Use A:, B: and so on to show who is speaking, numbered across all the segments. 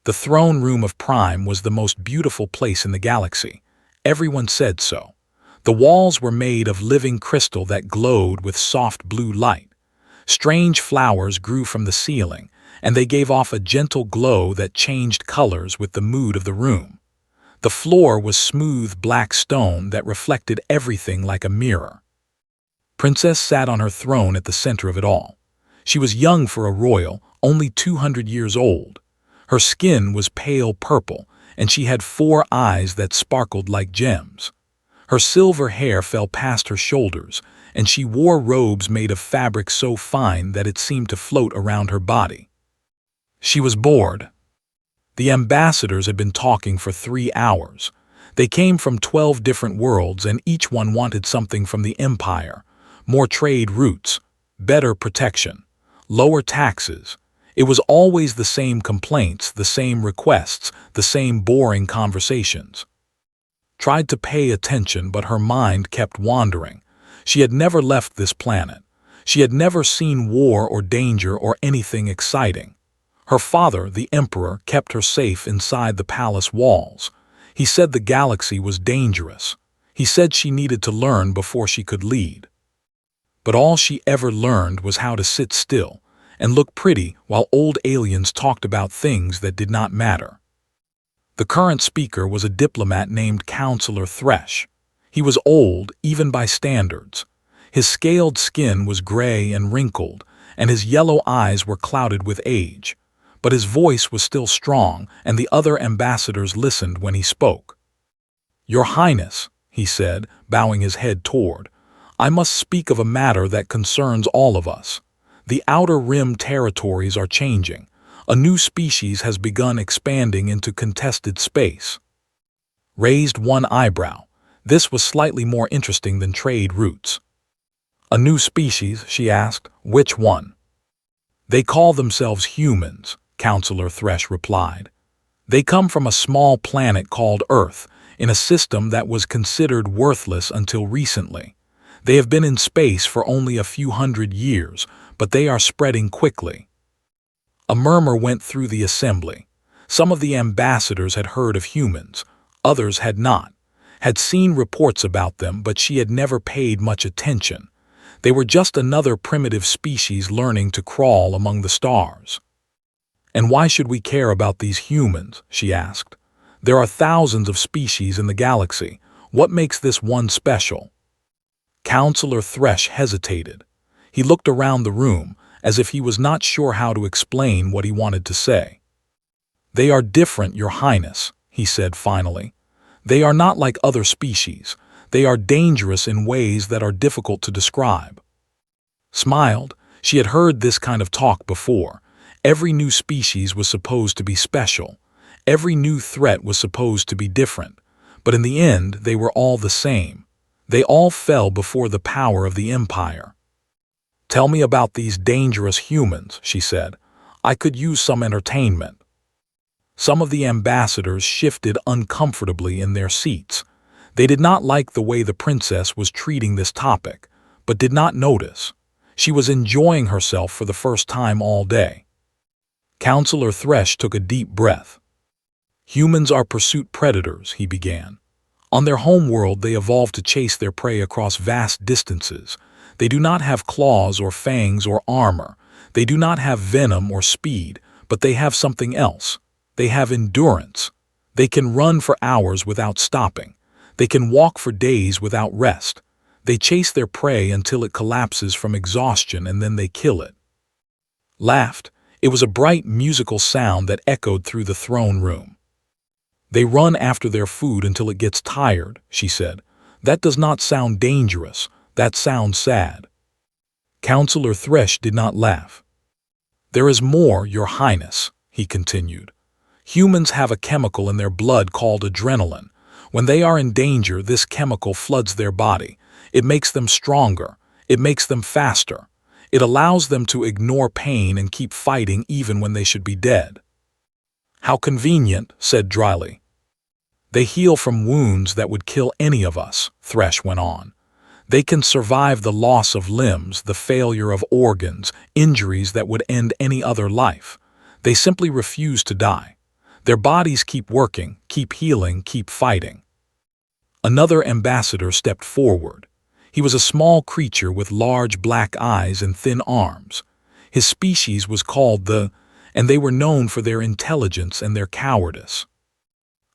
A: The throne room of Prime was the most beautiful place in the galaxy. Everyone said so. The walls were made of living crystal that glowed with soft blue light. Strange flowers grew from the ceiling, and they gave off a gentle glow that changed colors with the mood of the room. The floor was smooth black stone that reflected everything like a mirror. Princess sat on her throne at the center of it all. She was young for a royal, only 200 years old. Her skin was pale purple, and she had 4 eyes that sparkled like gems. Her silver hair fell past her shoulders, and she wore robes made of fabric so fine that it seemed to float around her body. She was bored. The ambassadors had been talking for 3 hours. They came from 12 different worlds, and each one wanted something from the Empire. More trade routes, better protection, lower taxes. It was always the same complaints, the same requests, the same boring conversations. Tried to pay attention, but her mind kept wandering. She had never left this planet. She had never seen war or danger or anything exciting. Her father, the Emperor, kept her safe inside the palace walls. He said the galaxy was dangerous. He said she needed to learn before she could lead. But all she ever learned was how to sit still and look pretty while old aliens talked about things that did not matter. The current speaker was a diplomat named Counselor Thresh. He was old, even by standards. His scaled skin was gray and wrinkled, and his yellow eyes were clouded with age. But his voice was still strong, and the other ambassadors listened when he spoke. "Your Highness," he said, bowing his head toward, "I must speak of a matter that concerns all of us. The Outer Rim territories are changing. A new species has begun expanding into contested space." Raised one eyebrow. This was slightly more interesting than trade routes. "A new species?" she asked. "Which one?" "They call themselves humans," Counselor Thresh replied. "They come from a small planet called Earth, in a system that was considered worthless until recently. They have been in space for only a few hundred years, but they are spreading quickly." A murmur went through the assembly. Some of the ambassadors had heard of humans, others had not, had seen reports about them, but she had never paid much attention. They were just another primitive species learning to crawl among the stars. "And why should we care about these humans?" she asked. "There are thousands of species in the galaxy. What makes this one special?" Counselor Thresh hesitated. He looked around the room, as if he was not sure how to explain what he wanted to say. "They are different, Your Highness," he said finally. "They are not like other species. They are dangerous in ways that are difficult to describe." Smiled. She had heard this kind of talk before. Every new species was supposed to be special. Every new threat was supposed to be different. But in the end, they were all the same. They all fell before the power of the Empire. "Tell me about these dangerous humans," she said. "I could use some entertainment." Some of the ambassadors shifted uncomfortably in their seats. They did not like the way the princess was treating this topic, but did not notice. She was enjoying herself for the first time all day. Counselor Thresh took a deep breath. "Humans are pursuit predators," he began. "On their home world, they evolved to chase their prey across vast distances. They do not have claws or fangs or armor. They do not have venom or speed, but they have something else. They have endurance. They can run for hours without stopping. They can walk for days without rest. They chase their prey until it collapses from exhaustion, and then they kill it." Laughed. It was a bright musical sound that echoed through the throne room. "They run after their food until it gets tired," she said. "That does not sound dangerous. That sounds sad." Counselor Thresh did not laugh. "There is more, Your Highness," he continued. "Humans have a chemical in their blood called adrenaline. When they are in danger, this chemical floods their body. It makes them stronger. It makes them faster. It allows them to ignore pain and keep fighting even when they should be dead." "How convenient," said dryly. "They heal from wounds that would kill any of us," Thresh went on. "They can survive the loss of limbs, the failure of organs, injuries that would end any other life. They simply refuse to die. Their bodies keep working, keep healing, keep fighting. Another ambassador stepped forward. He was a small creature with large black eyes and thin arms. His species was called and they were known for their intelligence and their cowardice.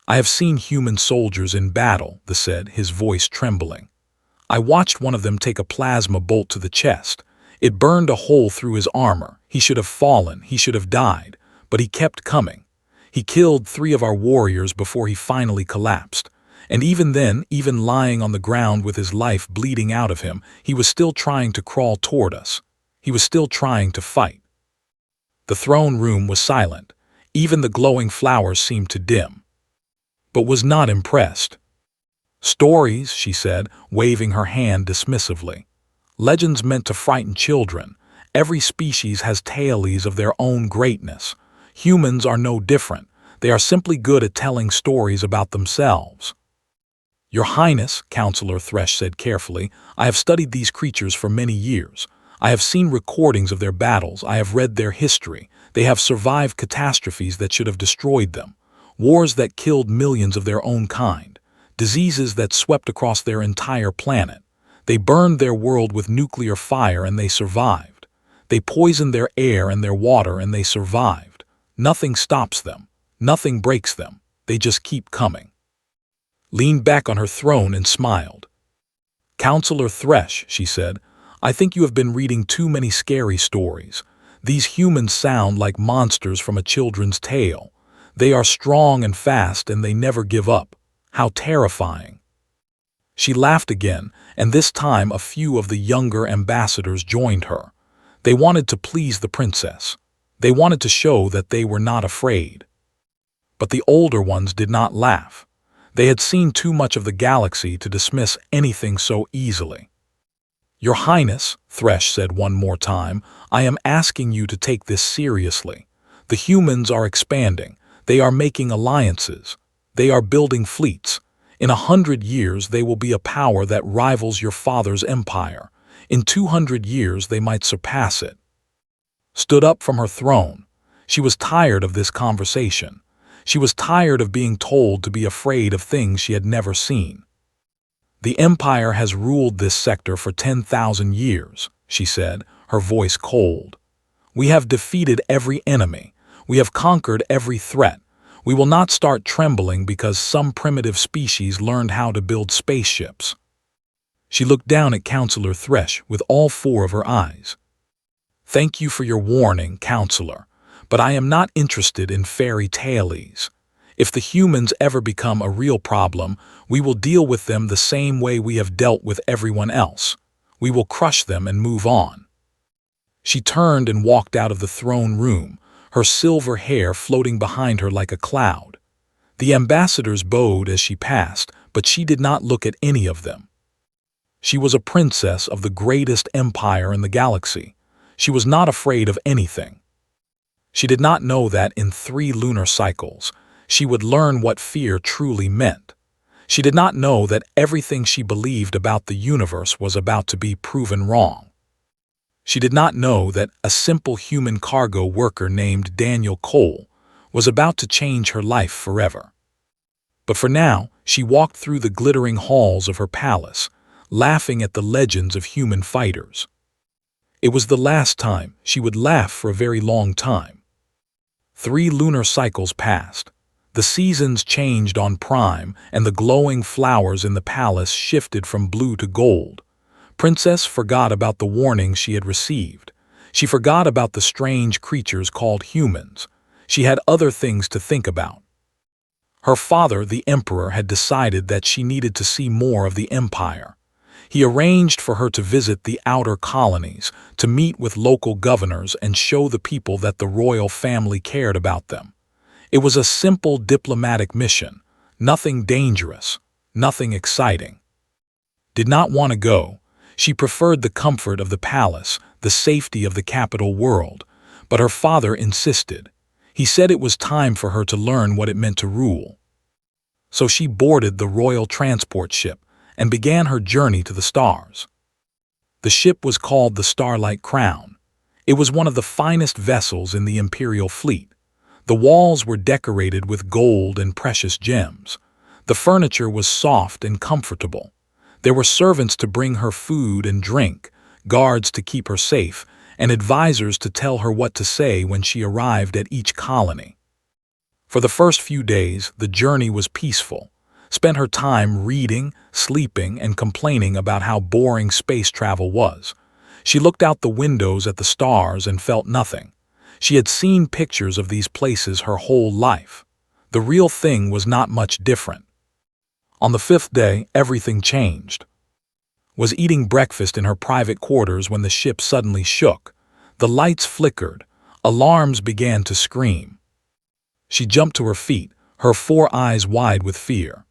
A: I have seen human soldiers in battle, said, his voice trembling. I watched one of them take a plasma bolt to the chest. It burned a hole through his armor. He should have fallen, he should have died, but he kept coming. He killed 3 of our warriors before he finally collapsed. And even then, even lying on the ground with his life bleeding out of him, he was still trying to crawl toward us. He was still trying to fight. The throne room was silent. Even the glowing flowers seemed to dim. But was not impressed. Stories, she said, waving her hand dismissively. Legends meant to frighten children. Every species has tales of their own greatness. Humans are no different. They are simply good at telling stories about themselves. Your Highness, Counselor Thresh said carefully, I have studied these creatures for many years. I have seen recordings of their battles. I have read their history. They have survived catastrophes that should have destroyed them. Wars that killed millions of their own kind. Diseases that swept across their entire planet. They burned their world with nuclear fire and they survived. They poisoned their air and their water and they survived. Nothing stops them. Nothing breaks them. They just keep coming. Leaned back on her throne and smiled. Counselor Thresh, she said, I think you have been reading too many scary stories. These humans sound like monsters from a children's tale. They are strong and fast and they never give up. How terrifying. She laughed again, and this time a few of the younger ambassadors joined her. They wanted to please the princess. They wanted to show that they were not afraid. But the older ones did not laugh. They had seen too much of the galaxy to dismiss anything so easily. Your Highness, Thresh said one more time, I am asking you to take this seriously. The humans are expanding. They are making alliances. They are building fleets. In 100 years, they will be a power that rivals your father's empire. In 200 years, they might surpass it. Stood up from her throne. She was tired of this conversation. She was tired of being told to be afraid of things she had never seen. The Empire has ruled this sector for 10,000 years, she said, her voice cold. We have defeated every enemy. We have conquered every threat. We will not start trembling because some primitive species learned how to build spaceships. She looked down at Counselor Thresh with all 4 of her eyes. Thank you for your warning, Counselor, but I am not interested in fairy tales. If the humans ever become a real problem, we will deal with them the same way we have dealt with everyone else. We will crush them and move on. She turned and walked out of the throne room, her silver hair floating behind her like a cloud. The ambassadors bowed as she passed, but she did not look at any of them. She was a princess of the greatest empire in the galaxy. She was not afraid of anything. She did not know that in 3 lunar cycles, she would learn what fear truly meant. She did not know that everything she believed about the universe was about to be proven wrong. She did not know that a simple human cargo worker named Daniel Cole was about to change her life forever. But for now, she walked through the glittering halls of her palace, laughing at the legends of human fighters. It was the last time she would laugh for a very long time. 3 lunar cycles passed. The seasons changed on Prime, and the glowing flowers in the palace shifted from blue to gold. Princess forgot about the warnings she had received. She forgot about the strange creatures called humans. She had other things to think about. Her father, the Emperor, had decided that she needed to see more of the Empire. He arranged for her to visit the outer colonies, to meet with local governors and show the people that the royal family cared about them. It was a simple diplomatic mission, nothing dangerous, nothing exciting. Did not want to go. She preferred the comfort of the palace, the safety of the capital world, but her father insisted. He said it was time for her to learn what it meant to rule. So she boarded the royal transport ship and began her journey to the stars. The ship was called the Starlight Crown. It was one of the finest vessels in the Imperial fleet. The walls were decorated with gold and precious gems. The furniture was soft and comfortable. There were servants to bring her food and drink, guards to keep her safe, and advisors to tell her what to say when she arrived at each colony. For the first few days, the journey was peaceful. Spent her time reading, sleeping, and complaining about how boring space travel was. She looked out the windows at the stars and felt nothing. She had seen pictures of these places her whole life. The real thing was not much different. On the fifth day, everything changed. Was eating breakfast in her private quarters when the ship suddenly shook. The lights flickered. Alarms began to scream. She jumped to her feet, her 4 eyes wide with fear.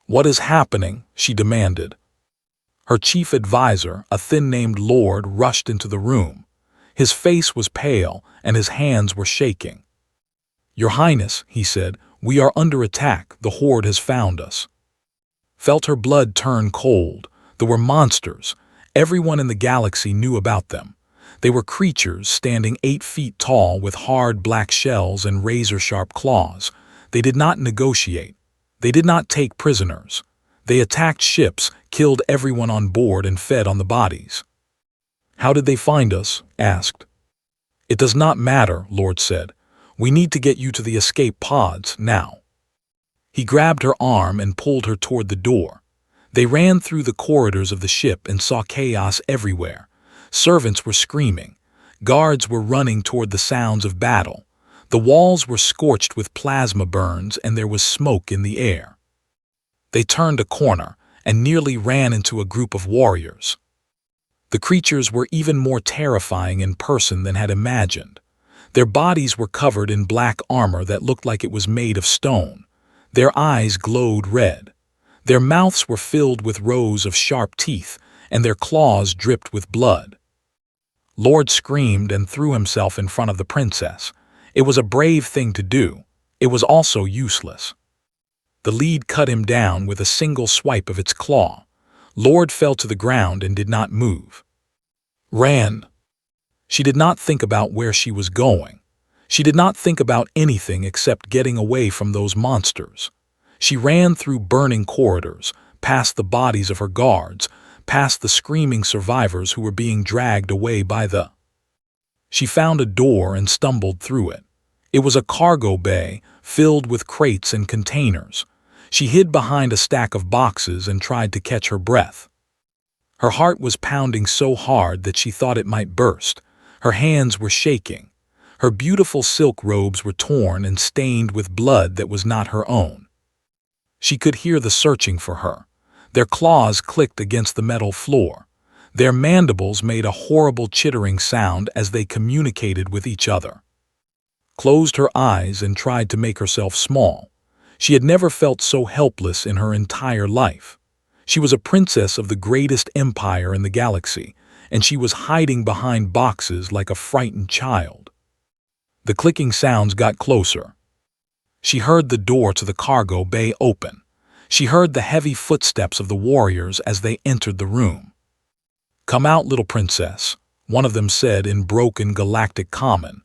A: "What is happening?" she demanded. Her chief advisor, a thin-named lord, rushed into the room. His face was pale, and his hands were shaking. "Your Highness," he said, "we are under attack. The Horde has found us." Felt her blood turn cold. There were monsters. Everyone in the galaxy knew about them. They were creatures standing 8 feet tall with hard black shells and razor-sharp claws. They did not negotiate. They did not take prisoners. They attacked ships, killed everyone on board, and fed on the bodies. "How did they find us?" asked. "It does not matter," Lord said. "We need to get you to the escape pods, now." He grabbed her arm and pulled her toward the door. They ran through the corridors of the ship and saw chaos everywhere. Servants were screaming. Guards were running toward the sounds of battle. The walls were scorched with plasma burns and there was smoke in the air. They turned a corner and nearly ran into a group of warriors. The creatures were even more terrifying in person than had imagined. Their bodies were covered in black armor that looked like it was made of stone. Their eyes glowed red. Their mouths were filled with rows of sharp teeth, and their claws dripped with blood. Lord screamed and threw himself in front of the princess. It was a brave thing to do. It was also useless. The lead cut him down with a single swipe of its claw. Lord fell to the ground and did not move. Ran. She did not think about where she was going. She did not think about anything except getting away from those monsters. She ran through burning corridors, past the bodies of her guards, past the screaming survivors who were being dragged away by the... She found a door and stumbled through it. It was a cargo bay filled with crates and containers. She hid behind a stack of boxes and tried to catch her breath. Her heart was pounding so hard that she thought it might burst. Her hands were shaking. Her beautiful silk robes were torn and stained with blood that was not her own. She could hear the searching for her. Their claws clicked against the metal floor. Their mandibles made a horrible chittering sound as they communicated with each other. Closed her eyes and tried to make herself small. She had never felt so helpless in her entire life. She was a princess of the greatest empire in the galaxy, and she was hiding behind boxes like a frightened child. The clicking sounds got closer. She heard the door to the cargo bay open. She heard the heavy footsteps of the warriors as they entered the room. "Come out, little princess," one of them said in broken galactic common.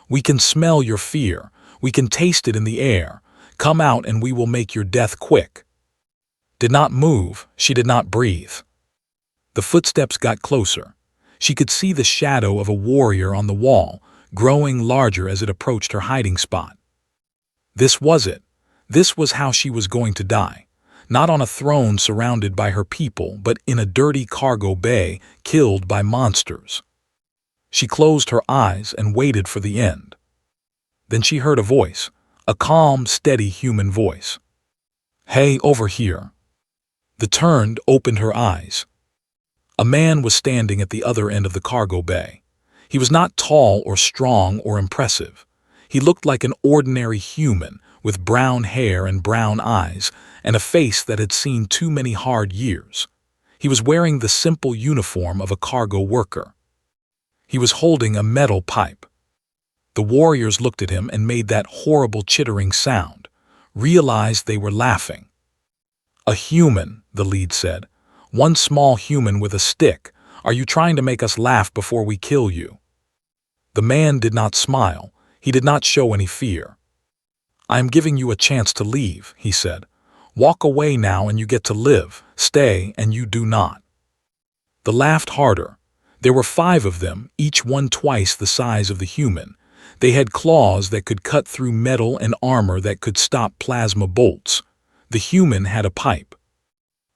A: "We can smell your fear. We can taste it in the air. Come out and we will make your death quick." Did not move. She did not breathe. The footsteps got closer. She could see the shadow of a warrior on the wall, growing larger as it approached her hiding spot. This was it. This was how she was going to die. Not on a throne surrounded by her people, but in a dirty cargo bay, killed by monsters. She closed her eyes and waited for the end. Then she heard a voice, a calm, steady human voice. "Hey, over here." The turned opened her eyes. A man was standing at the other end of the cargo bay. He was not tall or strong or impressive. He looked like an ordinary human with brown hair and brown eyes and a face that had seen too many hard years. He was wearing the simple uniform of a cargo worker. He was holding a metal pipe. The warriors looked at him and made that horrible chittering sound, realized they were laughing. "A human," the lead said. "One small human with a stick. Are you trying to make us laugh before we kill you?" The man did not smile. He did not show any fear. "I am giving you a chance to leave," he said. "Walk away now and you get to live. Stay and you do not." They laughed harder. There were 5 of them, each one twice the size of the human. They had claws that could cut through metal and armor that could stop plasma bolts. The human had a pipe.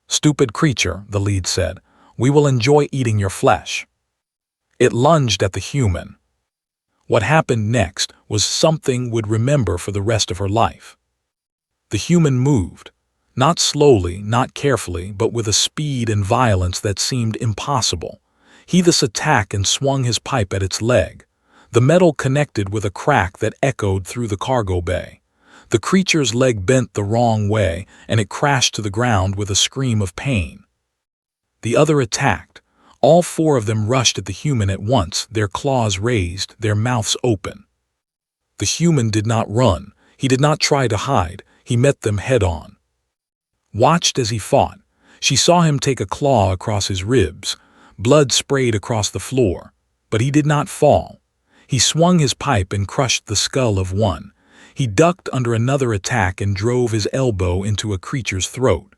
A: "Stupid creature," the lead said. "We will enjoy eating your flesh." It lunged at the human. What happened next was something would remember for the rest of her life. The human moved, not slowly, not carefully, but with a speed and violence that seemed impossible. He thus attacked and swung his pipe at its leg. The metal connected with a crack that echoed through the cargo bay. The creature's leg bent the wrong way, and it crashed to the ground with a scream of pain. The other attacked. All 4 of them rushed at the human at once, their claws raised, their mouths open. The human did not run. He did not try to hide. He met them head-on. Watched as he fought. She saw him take a claw across his ribs. Blood sprayed across the floor. But he did not fall. He swung his pipe and crushed the skull of one. He ducked under another attack and drove his elbow into a creature's throat.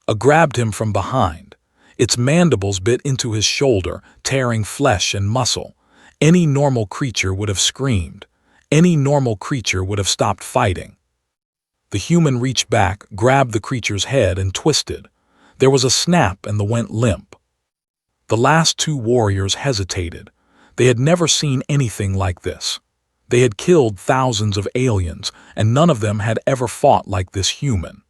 A: A grabbed him from behind. Its mandibles bit into his shoulder, tearing flesh and muscle. Any normal creature would have screamed. Any normal creature would have stopped fighting. The human reached back, grabbed the creature's head, and twisted. There was a snap and the went limp. The last 2 warriors hesitated. They had never seen anything like this. They had killed thousands of aliens, and none of them had ever fought like this human.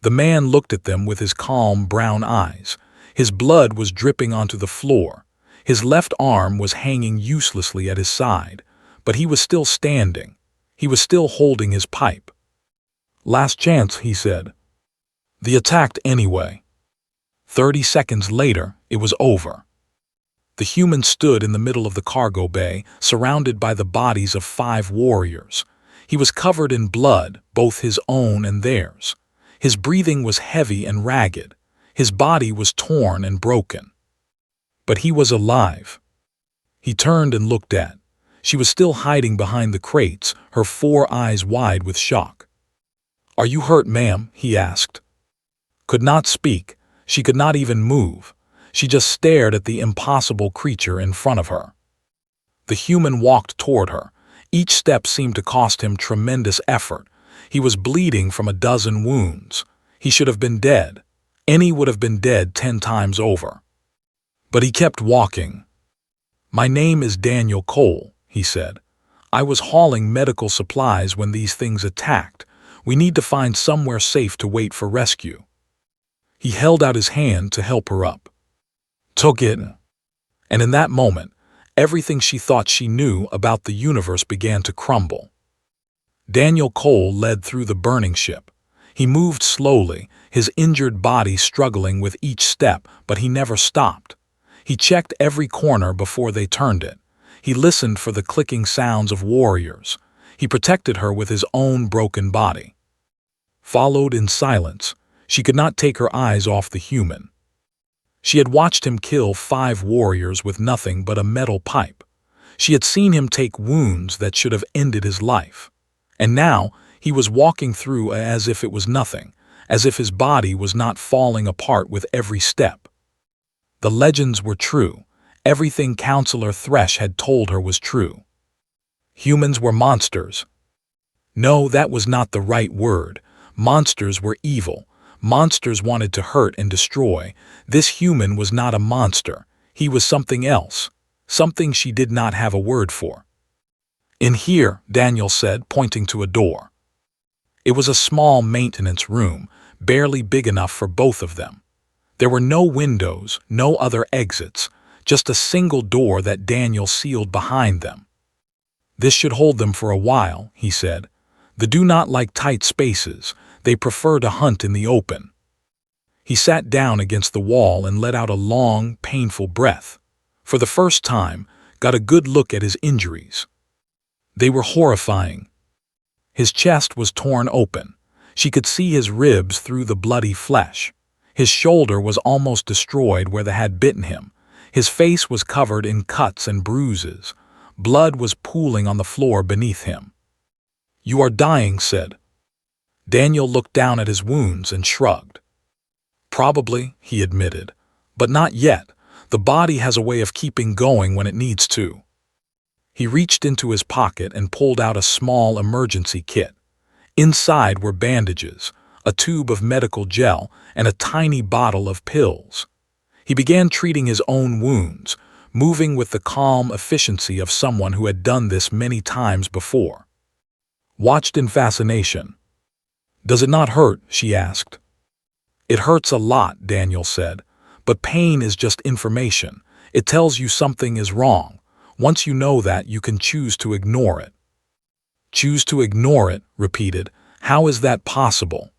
A: The man looked at them with his calm brown eyes. His blood was dripping onto the floor. His left arm was hanging uselessly at his side, but he was still standing. He was still holding his pipe. "Last chance," he said. They attacked anyway. 30 seconds later, it was over. The human stood in the middle of the cargo bay, surrounded by the bodies of 5 warriors. He was covered in blood, both his own and theirs. His breathing was heavy and ragged. His body was torn and broken. But he was alive. He turned and looked at. She was still hiding behind the crates, her 4 eyes wide with shock. "Are you hurt, ma'am?" he asked. Could not speak. She could not even move. She just stared at the impossible creature in front of her. The human walked toward her. Each step seemed to cost him tremendous effort. He was bleeding from a dozen wounds. He should have been dead. Any would have been dead 10 times over. But he kept walking. "My name is Daniel Cole," he said. "I was hauling medical supplies when these things attacked. We need to find somewhere safe to wait for rescue." He held out his hand to help her up. Took it. And in that moment, everything she thought she knew about the universe began to crumble. Daniel Cole led through the burning ship. He moved slowly, his injured body struggling with each step, but he never stopped. He checked every corner before they turned it. He listened for the clicking sounds of warriors. He protected her with his own broken body. Followed in silence. She could not take her eyes off the human. She had watched him kill 5 warriors with nothing but a metal pipe. She had seen him take wounds that should have ended his life. And now, he was walking through as if it was nothing, as if his body was not falling apart with every step. The legends were true. Everything Counselor Thresh had told her was true. Humans were monsters. No, that was not the right word. Monsters were evil. Monsters wanted to hurt and destroy. This human was not a monster. He was something else. Something she did not have a word for. "In here," Daniel said, pointing to a door. It was a small maintenance room, barely big enough for both of them. There were no windows, no other exits, just a single door that Daniel sealed behind them. "This should hold them for a while," he said. "They do not like tight spaces. They prefer to hunt in the open." He sat down against the wall and let out a long, painful breath. For the first time, got a good look at his injuries. They were horrifying. His chest was torn open. She could see his ribs through the bloody flesh. His shoulder was almost destroyed where they had bitten him. His face was covered in cuts and bruises. Blood was pooling on the floor beneath him. "You are dying," said. Daniel looked down at his wounds and shrugged. "Probably," he admitted, "but not yet. The body has a way of keeping going when it needs to." He reached into his pocket and pulled out a small emergency kit. Inside were bandages, a tube of medical gel, and a tiny bottle of pills. He began treating his own wounds, moving with the calm efficiency of someone who had done this many times before. Watched in fascination. "Does it not hurt?" she asked. "It hurts a lot," Daniel said, "but pain is just information. It tells you something is wrong. Once you know that, you can choose to ignore it." "Choose to ignore it," repeated. "How is that possible?"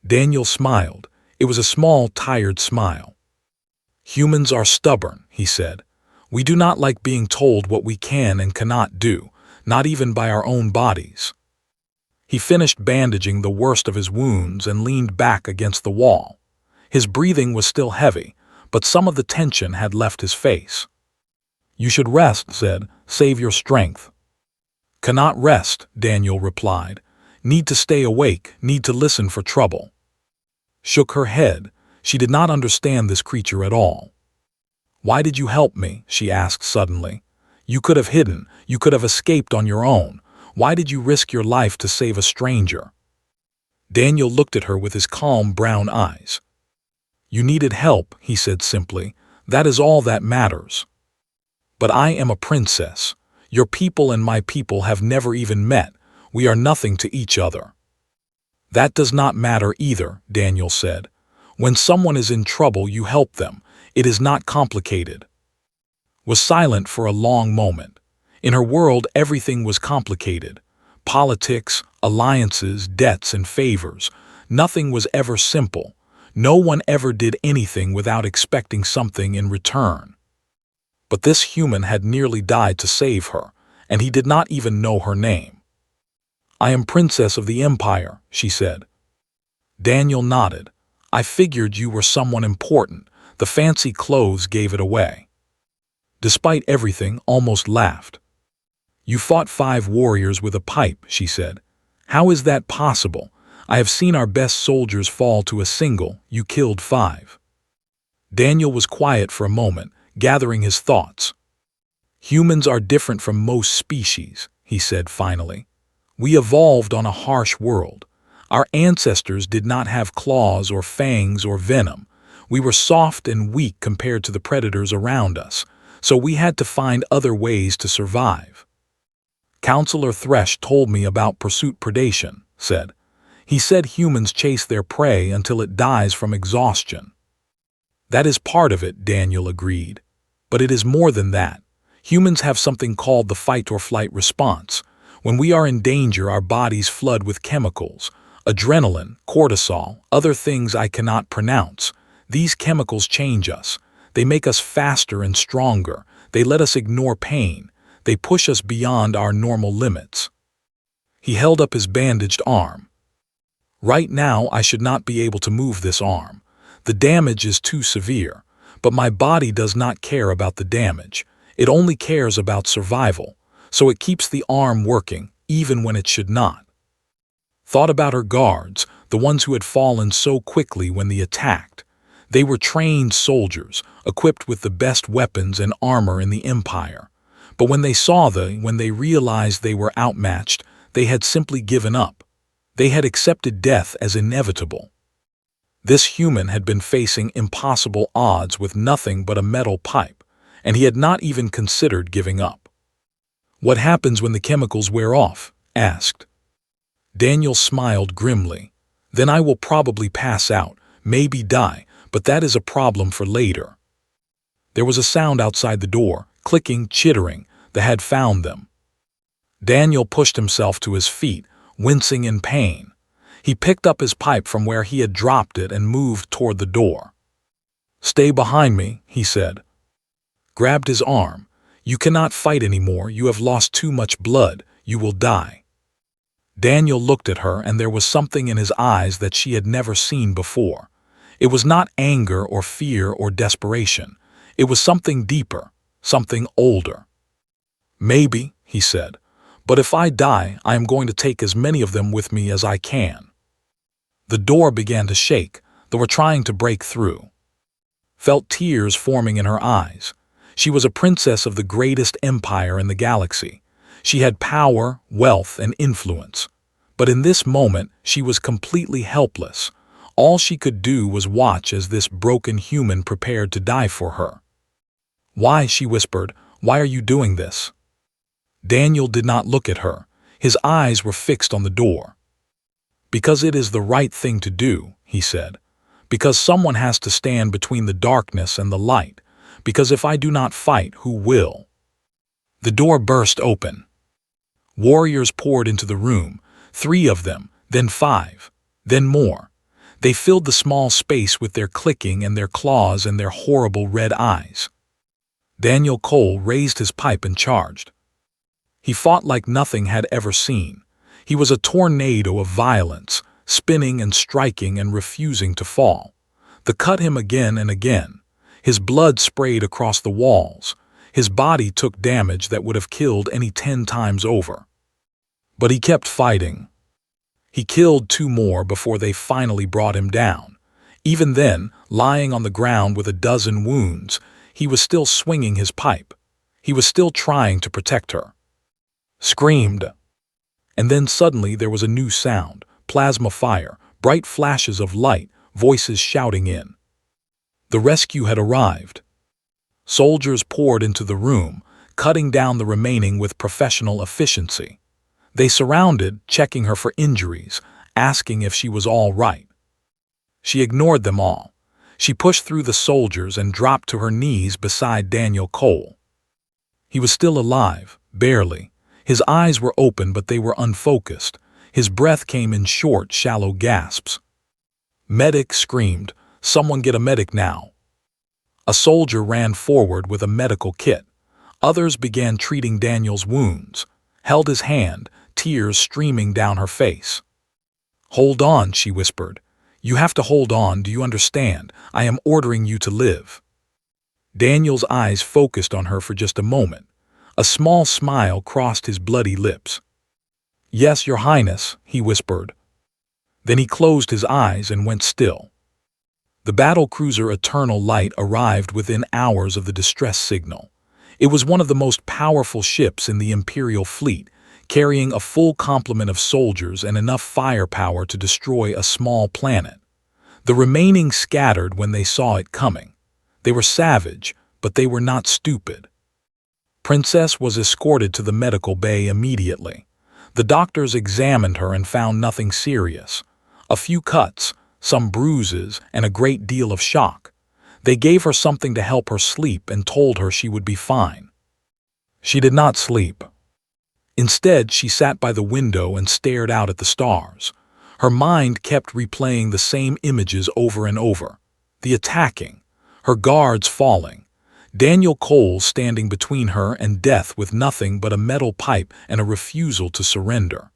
A: Daniel smiled. It was a small, tired smile. "Humans are stubborn," he said. "We do not like being told what we can and cannot do, not even by our own bodies." He finished bandaging the worst of his wounds and leaned back against the wall. His breathing was still heavy, but some of the tension had left his face. "You should rest," said. "Save your strength." "Cannot rest," Daniel replied. "Need to stay awake, need to listen for trouble." Shook her head. She did not understand this creature at all. "Why did you help me?" she asked suddenly. "You could have hidden, you could have escaped on your own. Why did you risk your life to save a stranger?" Daniel looked at her with his calm brown eyes. "You needed help," he said simply. "That is all that matters. But I am a princess. Your people and my people have never even met. We are nothing to each other." "That does not matter either," Daniel said. "When someone is in trouble, you help them. It is not complicated." Was silent for a long moment. In her world, everything was complicated. Politics, alliances, debts, and favors. Nothing was ever simple. No one ever did anything without expecting something in return. But this human had nearly died to save her, and he did not even know her name. "I am Princess of the Empire," she said. Daniel nodded. "I figured you were someone important. The fancy clothes gave it away." Despite everything, almost laughed. "You fought 5 warriors with a pipe," she said. "How is that possible? I have seen our best soldiers fall to a single. You killed 5. Daniel was quiet for a moment, gathering his thoughts. "Humans are different from most species," he said finally. "We evolved on a harsh world. Our ancestors did not have claws or fangs or venom. We were soft and weak compared to the predators around us, so we had to find other ways to survive." "Counselor Thresh told me about pursuit predation," said. "He said humans chase their prey until it dies from exhaustion." "That is part of it," Daniel agreed. "But it is more than that. Humans have something called the fight-or-flight response. When we are in danger, our bodies flood with chemicals, adrenaline, cortisol, other things I cannot pronounce. These chemicals change us. They make us faster and stronger. They let us ignore pain. They push us beyond our normal limits." He held up his bandaged arm. "Right now, I should not be able to move this arm. The damage is too severe. But my body does not care about the damage. It only cares about survival. So it keeps the arm working, even when it should not." Thought about her guards, the ones who had fallen so quickly when they attacked. They were trained soldiers, equipped with the best weapons and armor in the Empire. But when they realized they were outmatched, they had simply given up. They had accepted death as inevitable. This human had been facing impossible odds with nothing but a metal pipe, and he had not even considered giving up. "What happens when the chemicals wear off?" asked. Daniel smiled grimly. "Then I will probably pass out, maybe die, but that is a problem for later." There was a sound outside the door, clicking, chittering, that had found them. Daniel pushed himself to his feet, wincing in pain. He picked up his pipe from where he had dropped it and moved toward the door. "Stay behind me," he said. Grabbed his arm. "You cannot fight anymore. You have lost too much blood. You will die." Daniel looked at her, and there was something in his eyes that she had never seen before. It was not anger or fear or desperation. It was something deeper, something older. Maybe, he said, but if I die, I am going to take as many of them with me as I can. The door began to shake, though we're trying to break through. Felt tears forming in her eyes. She was a princess of the greatest empire in the galaxy. She had power, wealth, and influence. But in this moment, she was completely helpless. All she could do was watch as this broken human prepared to die for her. "Why?" she whispered. "Why are you doing this?" Daniel did not look at her. His eyes were fixed on the door. "Because it is the right thing to do," he said. "Because someone has to stand between the darkness and the light. Because if I do not fight, who will?" The door burst open. Warriors poured into the room, 3 of them, then 5, then more. They filled the small space with their clicking and their claws and their horrible red eyes. Daniel Cole raised his pipe and charged. He fought like nothing had ever seen. He was a tornado of violence, spinning and striking and refusing to fall. They cut him again and again. His blood sprayed across the walls. His body took damage that would have killed any 10 times over. But he kept fighting. He killed 2 more before they finally brought him down. Even then, lying on the ground with a dozen wounds, he was still swinging his pipe. He was still trying to protect her. Screamed. And then suddenly there was a new sound, plasma fire, bright flashes of light, voices shouting in. The rescue had arrived. Soldiers poured into the room, cutting down the remaining with professional efficiency. They surrounded, checking her for injuries, asking if she was all right. She ignored them all. She pushed through the soldiers and dropped to her knees beside Daniel Cole. He was still alive, barely. His eyes were open, but they were unfocused. His breath came in short, shallow gasps. "Medic!" screamed. "Someone get a medic now!" A soldier ran forward with a medical kit. Others began treating Daniel's wounds, held his hand, tears streaming down her face. "Hold on," she whispered. "You have to hold on, do you understand? I am ordering you to live." Daniel's eyes focused on her for just a moment. A small smile crossed his bloody lips. "Yes, Your Highness," he whispered. Then he closed his eyes and went still. The battlecruiser Eternal Light arrived within hours of the distress signal. It was one of the most powerful ships in the Imperial fleet, carrying a full complement of soldiers and enough firepower to destroy a small planet. The remaining scattered when they saw it coming. They were savage, but they were not stupid. Princess was escorted to the medical bay immediately. The doctors examined her and found nothing serious. A few cuts, some bruises, and a great deal of shock. They gave her something to help her sleep and told her she would be fine. She did not sleep. Instead, she sat by the window and stared out at the stars. Her mind kept replaying the same images over and over. The attacking, her guards falling, Daniel Cole standing between her and death with nothing but a metal pipe and a refusal to surrender.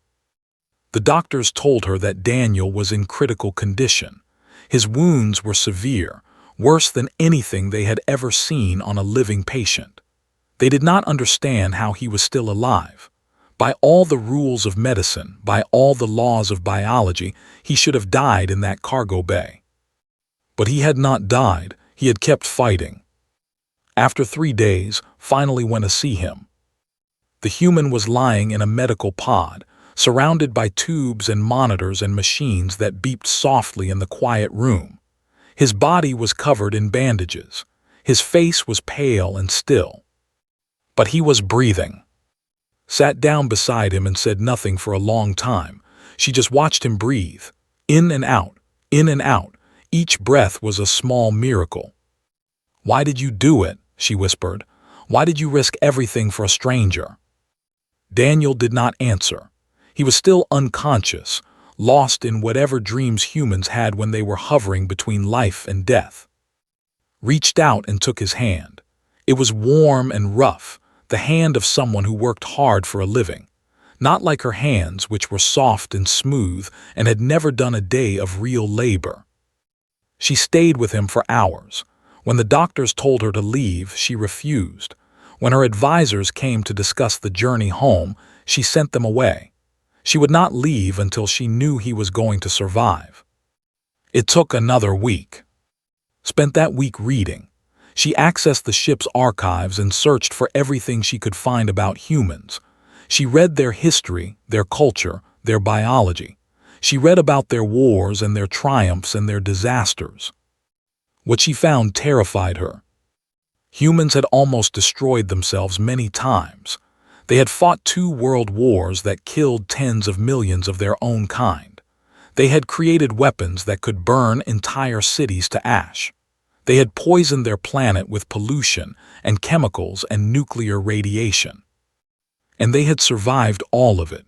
A: The doctors told her that Daniel was in critical condition. His wounds were severe, worse than anything they had ever seen on a living patient. They did not understand how he was still alive. By all the rules of medicine, by all the laws of biology, he should have died in that cargo bay. But he had not died, he had kept fighting. After 3 days, finally went to see him. The human was lying in a medical pod, surrounded by tubes and monitors and machines that beeped softly in the quiet room. His body was covered in bandages. His face was pale and still. But he was breathing. Sat down beside him and said nothing for a long time. She just watched him breathe. In and out, in and out. Each breath was a small miracle. "Why did you do it?" she whispered. "Why did you risk everything for a stranger?" Daniel did not answer. He was still unconscious, lost in whatever dreams humans had when they were hovering between life and death. Reached out and took his hand. It was warm and rough, the hand of someone who worked hard for a living. Not like her hands, which were soft and smooth and had never done a day of real labor. She stayed with him for hours. When the doctors told her to leave, she refused. When her advisors came to discuss the journey home, she sent them away. She would not leave until she knew he was going to survive. It took another week. Spent that week reading. She accessed the ship's archives and searched for everything she could find about humans. She read their history, their culture, their biology. She read about their wars and their triumphs and their disasters. What she found terrified her. Humans had almost destroyed themselves many times. They had fought 2 world wars that killed tens of millions of their own kind. They had created weapons that could burn entire cities to ash. They had poisoned their planet with pollution and chemicals and nuclear radiation. And they had survived all of it.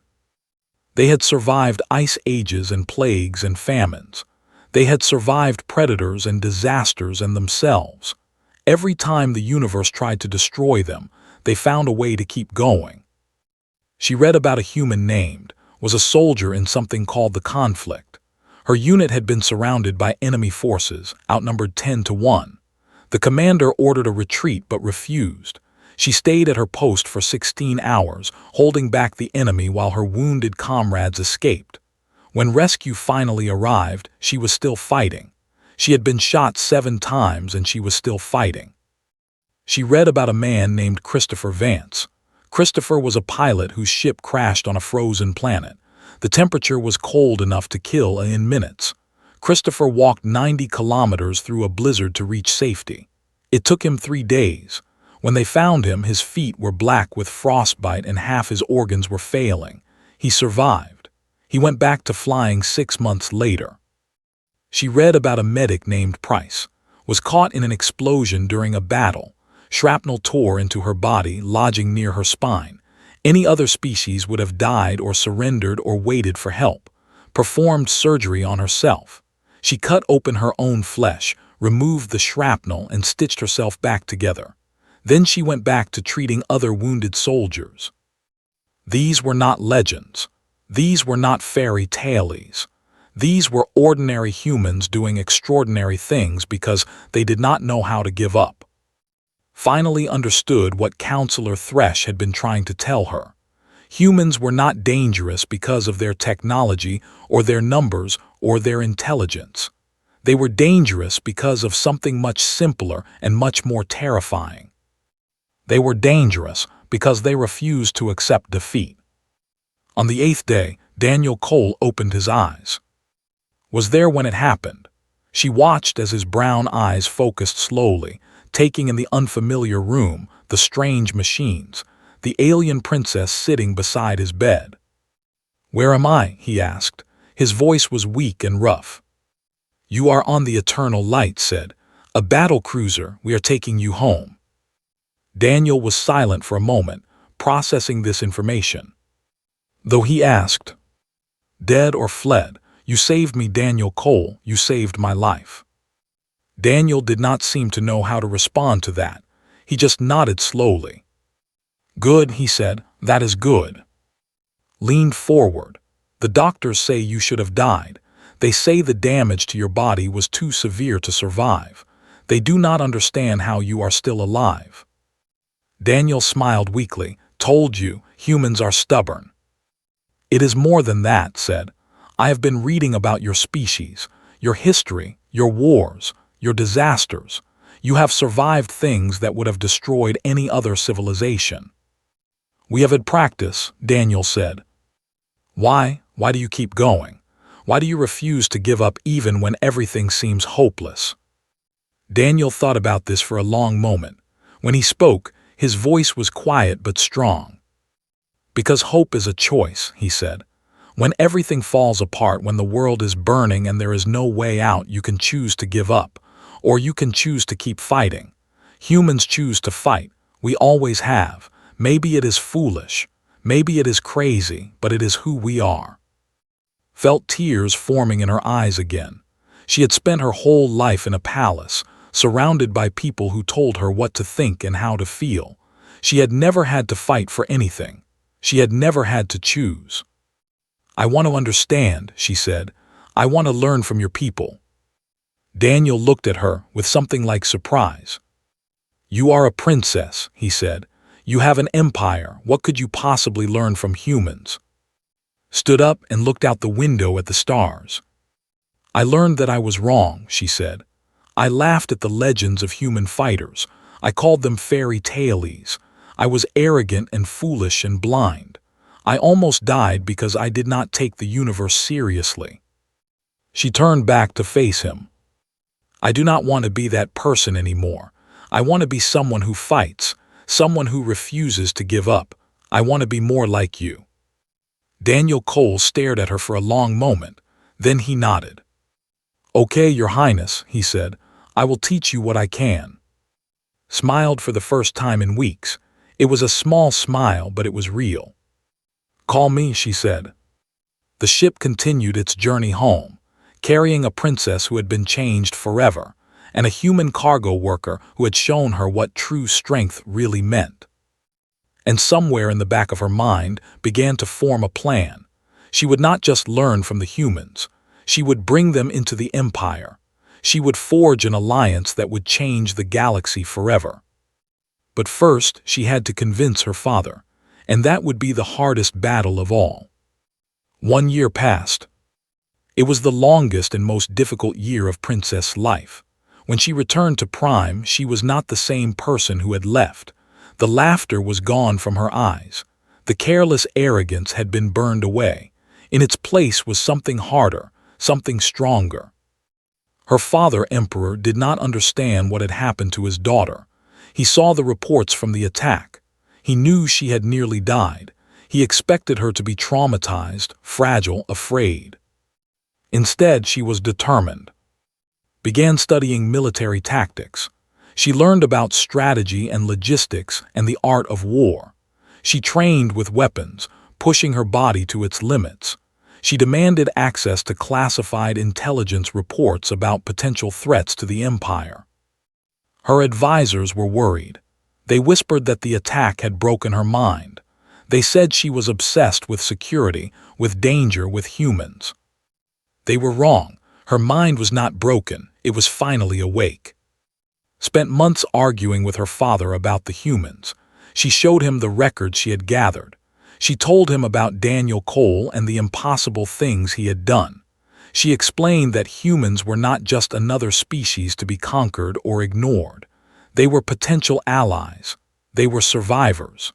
A: They had survived ice ages and plagues and famines. They had survived predators and disasters and themselves. Every time the universe tried to destroy them, they found a way to keep going. She read about a human named, was a soldier in something called the conflict. Her unit had been surrounded by enemy forces, outnumbered 10 to 1. The commander ordered a retreat but refused. She stayed at her post for 16 hours, holding back the enemy while her wounded comrades escaped. When rescue finally arrived, she was still fighting. She had been shot 7 times and she was still fighting. She read about a man named Christopher Vance. Christopher was a pilot whose ship crashed on a frozen planet. The temperature was cold enough to kill in minutes. Christopher walked 90 kilometers through a blizzard to reach safety. It took him 3 days. When they found him, his feet were black with frostbite and half his organs were failing. He survived. He went back to flying 6 months later. She read about a medic named Price, was caught in an explosion during a battle. Shrapnel tore into her body, lodging near her spine. Any other species would have died or surrendered or waited for help. Performed surgery on herself. She cut open her own flesh, removed the shrapnel, and stitched herself back together. Then she went back to treating other wounded soldiers. These were not legends. These were not fairy tales. These were ordinary humans doing extraordinary things because they did not know how to give up. Finally understood what Counselor Thresh had been trying to tell her. Humans were not dangerous because of their technology or their numbers or their intelligence. They were dangerous because of something much simpler and much more terrifying. They were dangerous because they refused to accept defeat. On the 8th day, Daniel Cole opened his eyes. Was there when it happened. She watched as his brown eyes focused slowly, taking in the unfamiliar room, the strange machines, the alien princess sitting beside his bed. "Where am I?" he asked. His voice was weak and rough. "You are on the Eternal Light," said. "A battle cruiser, we are taking you home." Daniel was silent for a moment, processing this information. Though he asked, "Dead or fled? You saved me, Daniel Cole, you saved my life." Daniel did not seem to know how to respond to that. He just nodded slowly. "Good," he said, "that is good." Leaned forward. "The doctors say you should have died. They say the damage to your body was too severe to survive. They do not understand how you are still alive." Daniel smiled weakly. "Told you, humans are stubborn." "It is more than that," said. "I have been reading about your species, your history, your wars, your disasters. You have survived things that would have destroyed any other civilization." "We have had practice," Daniel said. Why do you keep going? Why do you refuse to give up even when everything seems hopeless?" Daniel thought about this for a long moment. When he spoke, his voice was quiet but strong. "Because hope is a choice," he said. "When everything falls apart, when the world is burning and there is no way out, you can choose to give up, or you can choose to keep fighting. Humans choose to fight. We always have. Maybe it is foolish. Maybe it is crazy, but it is who we are." Felt tears forming in her eyes again. She had spent her whole life in a palace, surrounded by people who told her what to think and how to feel. She had never had to fight for anything. She had never had to choose. "I want to understand," she said. "I want to learn from your people." Daniel looked at her with something like surprise. "You are a princess," he said. You have an empire. What could you possibly learn from humans? Stood up and looked out the window at the stars. I learned that I was wrong, she said. I laughed at the legends of human fighters. I called them fairy tales. I was arrogant and foolish and blind. I almost died because I did not take the universe seriously. She turned back to face him. I do not want to be that person anymore. I want to be someone who fights, someone who refuses to give up. I want to be more like you. Daniel Cole stared at her for a long moment. Then he nodded. Okay, Your Highness, he said. I will teach you what I can. Smiled for the first time in weeks. It was a small smile, but it was real. Call me, she said. The ship continued its journey home, carrying a princess who had been changed forever, and a human cargo worker who had shown her what true strength really meant. And somewhere in the back of her mind began to form a plan. She would not just learn from the humans. She would bring them into the Empire. She would forge an alliance that would change the galaxy forever. But first, she had to convince her father, and that would be the hardest battle of all. 1 year passed. It was the longest and most difficult year of Princess' life. When she returned to Prime, she was not the same person who had left. The laughter was gone from her eyes. The careless arrogance had been burned away. In its place was something harder, something stronger. Her father, Emperor, did not understand what had happened to his daughter. He saw the reports from the attack. He knew she had nearly died. He expected her to be traumatized, fragile, afraid. Instead, she was determined. Began studying military tactics. She learned about strategy and logistics and the art of war. She trained with weapons, pushing her body to its limits. She demanded access to classified intelligence reports about potential threats to the Empire. Her advisors were worried. They whispered that the attack had broken her mind. They said she was obsessed with security, with danger, with humans. They were wrong. Her mind was not broken. It was finally awake. Spent months arguing with her father about the humans. She showed him the records she had gathered. She told him about Daniel Cole and the impossible things he had done. She explained that humans were not just another species to be conquered or ignored. They were potential allies. They were survivors.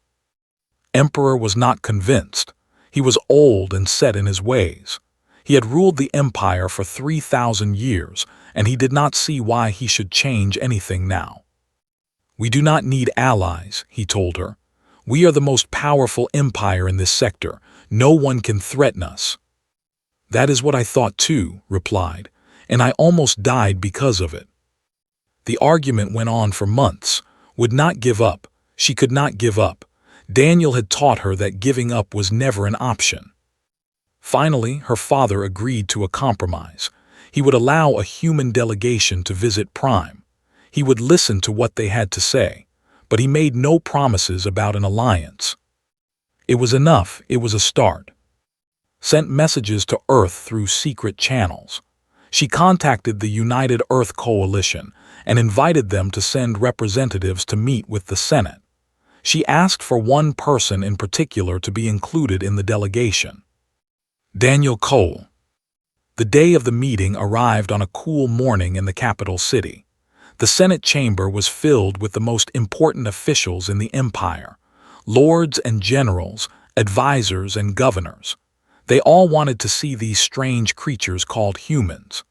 A: Emperor was not convinced. He was old and set in his ways. He had ruled the Empire for 3,000 years, and he did not see why he should change anything now. We do not need allies, he told her. We are the most powerful empire in this sector. No one can threaten us. That is what I thought too, replied, and I almost died because of it. The argument went on for months. Would not give up. She could not give up. Daniel had taught her that giving up was never an option. Finally, her father agreed to a compromise. He would allow a human delegation to visit Prime. He would listen to what they had to say, but he made no promises about an alliance. It was enough. It was a start. Sent messages to Earth through secret channels. She contacted the United Earth Coalition and invited them to send representatives to meet with the Senate. She asked for one person in particular to be included in the delegation. Daniel Cole. The day of the meeting arrived on a cool morning in the capital city. The Senate chamber was filled with the most important officials in the empire, lords and generals, advisors and governors. They all wanted to see these strange creatures called humans.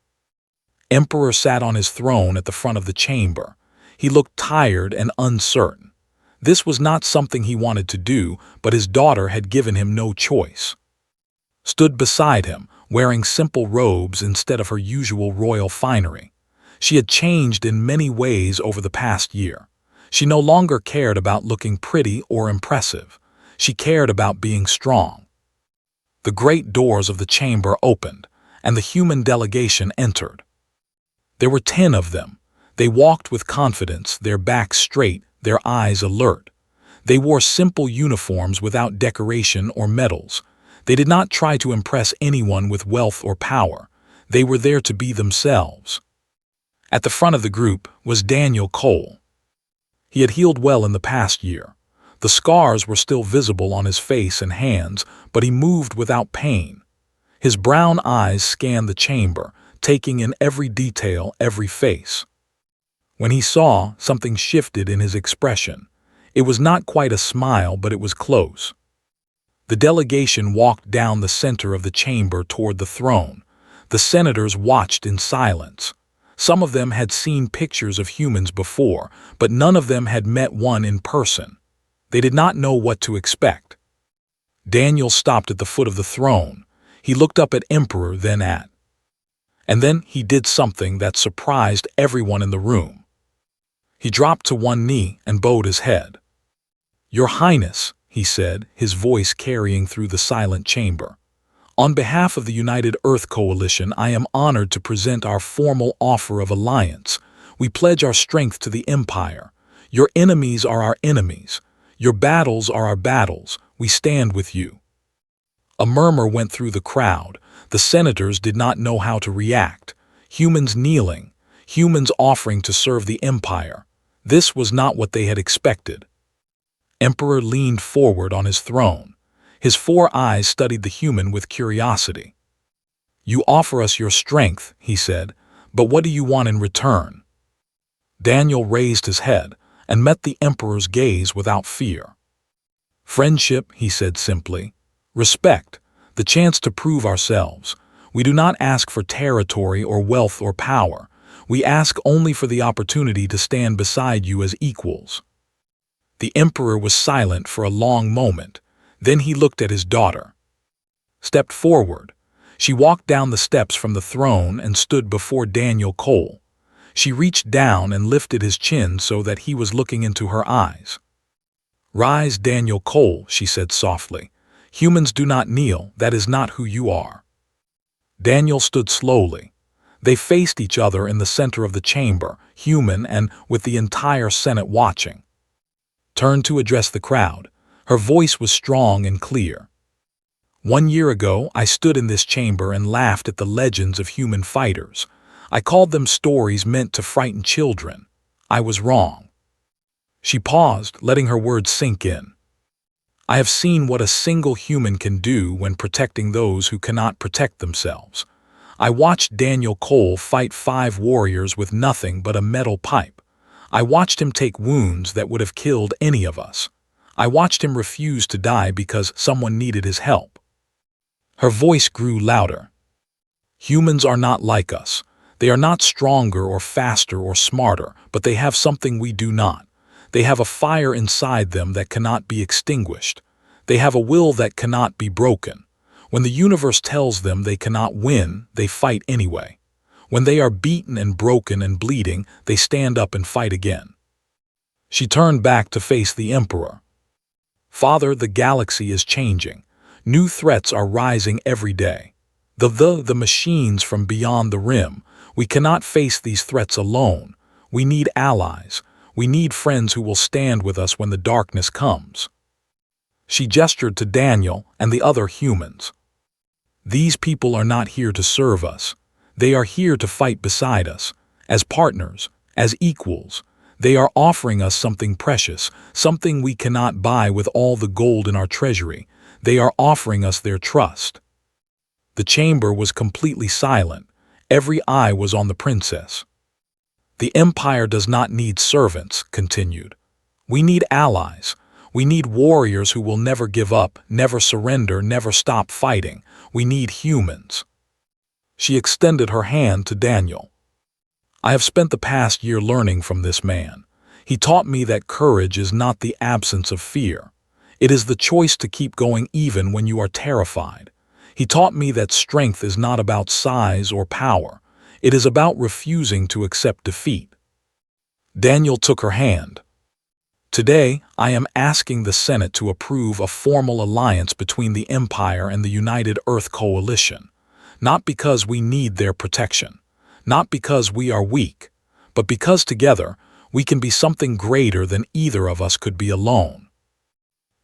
A: Emperor sat on his throne at the front of the chamber. He looked tired and uncertain. This was not something he wanted to do, but his daughter had given him no choice. Stood beside him, wearing simple robes instead of her usual royal finery. She had changed in many ways over the past year. She no longer cared about looking pretty or impressive. She cared about being strong. The great doors of the chamber opened, and the human delegation entered. There were 10 of them. They walked with confidence, their backs straight, their eyes alert. They wore simple uniforms without decoration or medals. They did not try to impress anyone with wealth or power. They were there to be themselves. At the front of the group was Daniel Cole. He had healed well in the past year. The scars were still visible on his face and hands, but he moved without pain. His brown eyes scanned the chamber, taking in every detail, every face. When he saw, something shifted in his expression. It was not quite a smile, but it was close. The delegation walked down the center of the chamber toward the throne. The senators watched in silence. Some of them had seen pictures of humans before, but none of them had met one in person. They did not know what to expect. Daniel stopped at the foot of the throne. He looked up at Emperor, and then he did something that surprised everyone in the room. He dropped to one knee and bowed his head. "Your Highness," he said, his voice carrying through the silent chamber. "On behalf of the United Earth Coalition, I am honored to present our formal offer of alliance. We pledge our strength to the Empire. Your enemies are our enemies. Your battles are our battles. We stand with you." A murmur went through the crowd. The senators did not know how to react. Humans kneeling, humans offering to serve the Empire. This was not what they had expected. Emperor leaned forward on his throne. His 4 eyes studied the human with curiosity. "You offer us your strength," he said, "but what do you want in return?" Daniel raised his head and met the Emperor's gaze without fear. "Friendship," he said simply. "Respect, the chance to prove ourselves. We do not ask for territory or wealth or power. We ask only for the opportunity to stand beside you as equals." The Emperor was silent for a long moment. Then he looked at his daughter. Stepped forward. She walked down the steps from the throne and stood before Daniel Cole. She reached down and lifted his chin so that he was looking into her eyes. "Rise, Daniel Cole," she said softly. "Humans do not kneel. That is not who you are." Daniel stood slowly. They faced each other in the center of the chamber, human and with the entire Senate watching. Turned to address the crowd. Her voice was strong and clear. "1 year ago, I stood in this chamber and laughed at the legends of human fighters. I called them stories meant to frighten children. I was wrong." She paused, letting her words sink in. "I have seen what a single human can do when protecting those who cannot protect themselves. I watched Daniel Cole fight 5 warriors with nothing but a metal pipe. I watched him take wounds that would have killed any of us. I watched him refuse to die because someone needed his help." Her voice grew louder. "Humans are not like us. They are not stronger or faster or smarter, but they have something we do not. They have a fire inside them that cannot be extinguished. They have a will that cannot be broken. When the universe tells them they cannot win, they fight anyway. When they are beaten and broken and bleeding, they stand up and fight again." She turned back to face the Emperor. "Father, the galaxy is changing. New threats are rising every day. The machines from beyond the rim. We cannot face these threats alone. We need allies. We need friends who will stand with us when the darkness comes." She gestured to Daniel and the other humans. "These people are not here to serve us. They are here to fight beside us, as partners, as equals. They are offering us something precious, something we cannot buy with all the gold in our treasury. They are offering us their trust." The chamber was completely silent. Every eye was on the princess. "The Empire does not need servants," continued. "We need allies. We need warriors who will never give up, never surrender, never stop fighting. We need humans." She extended her hand to Daniel. "I have spent the past year learning from this man. He taught me that courage is not the absence of fear. It is the choice to keep going even when you are terrified. He taught me that strength is not about size or power. It is about refusing to accept defeat." Daniel took her hand. "Today, I am asking the Senate to approve a formal alliance between the Empire and the United Earth Coalition. Not because we need their protection, not because we are weak, but because together we can be something greater than either of us could be alone."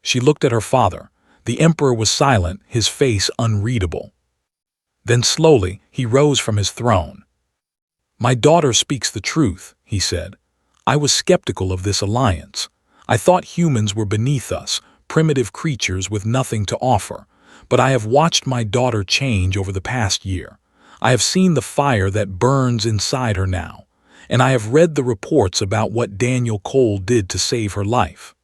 A: She looked at her father. The Emperor was silent, his face unreadable. Then slowly he rose from his throne. "My daughter speaks the truth," he said. "I was skeptical of this alliance. I thought humans were beneath us, primitive creatures with nothing to offer. But I have watched my daughter change over the past year. I have seen the fire that burns inside her now, and I have read the reports about what Daniel Cole did to save her life.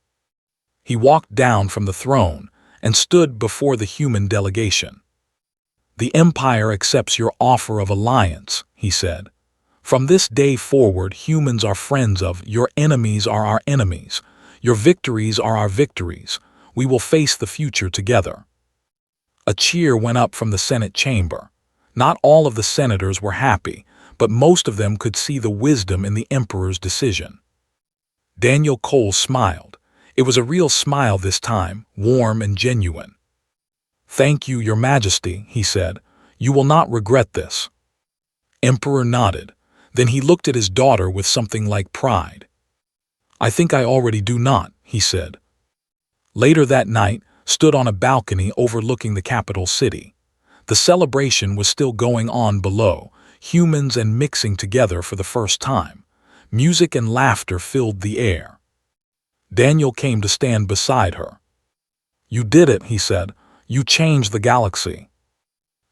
A: He walked down from the throne and stood before the human delegation. The Empire accepts your offer of alliance, he said. From this day forward, humans are friends of, your enemies are our enemies, your victories are our victories. We will face the future together. A cheer went up from the Senate chamber. Not all of the senators were happy, but most of them could see the wisdom in the Emperor's decision. Daniel Cole smiled. It was a real smile this time, warm and genuine. "Thank you, Your Majesty," he said. "You will not regret this." Emperor nodded. Then he looked at his daughter with something like pride. "I think I already do not," he said. Later that night, stood on a balcony overlooking the capital city. The celebration was still going on below, humans and mixing together for the first time. Music and laughter filled the air. Daniel came to stand beside her. "You did it," he said. "You changed the galaxy."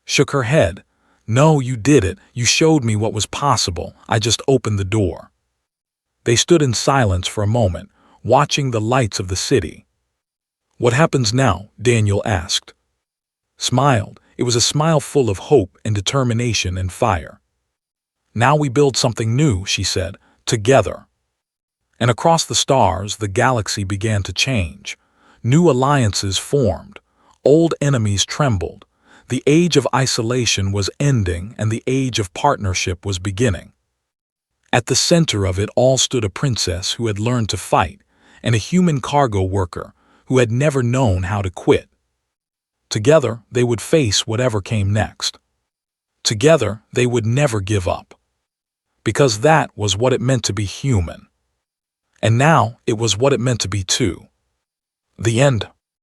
A: Shook her head. "No, you did it. You showed me what was possible. I just opened the door." They stood in silence for a moment, watching the lights of the city. "What happens now?" Daniel asked. Smiled. It was a smile full of hope and determination and fire. "Now we build something new," she said, "together." And across the stars, the galaxy began to change. New alliances formed. Old enemies trembled. The age of isolation was ending and the age of partnership was beginning. At the center of it all stood a princess who had learned to fight, and a human cargo worker who had never known how to quit. Together, they would face whatever came next. Together, they would never give up. Because that was what it meant to be human. And now, it was what it meant to be too. The end.